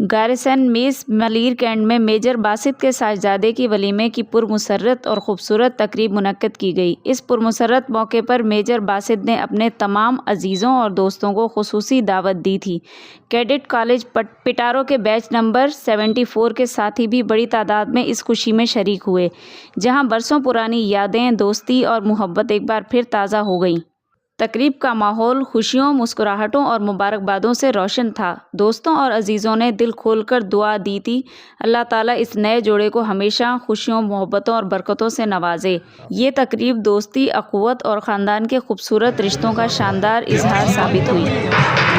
गारिसन mess मलीरकैंड में major Basit के साहबजादे की वलीमे की पुरमसरत और ख़ूबसूरत तकरीब मुनक्कद की गई। इस पुरमसरत मौके पर मेजर बासित ने अपने तमाम अजीज़ों और दोस्तों को खुसूसी दावत दी थी। कैडेट कॉलेज पिटारो के बैच नंबर 74 के साथी भी बड़ी तादाद में इस खुशी में शरीक हुए, जहां बरसों पुरानी यादें, दोस्ती और मोहब्बत एक बार फिर ताज़ा हो गई। तकरीब का माहौल खुशियों, मुस्कुराहटों और मुबारकबादों से रोशन था। दोस्तों और अजीज़ों ने दिल खोलकर दुआ दी थी, अल्लाह ताला इस नए जोड़े को हमेशा खुशियों, मोहब्बतों और बरकतों से नवाजे। ये तकरीब दोस्ती, अख़ुवत और ख़ानदान के खूबसूरत रिश्तों का शानदार इजहार साबित हुई।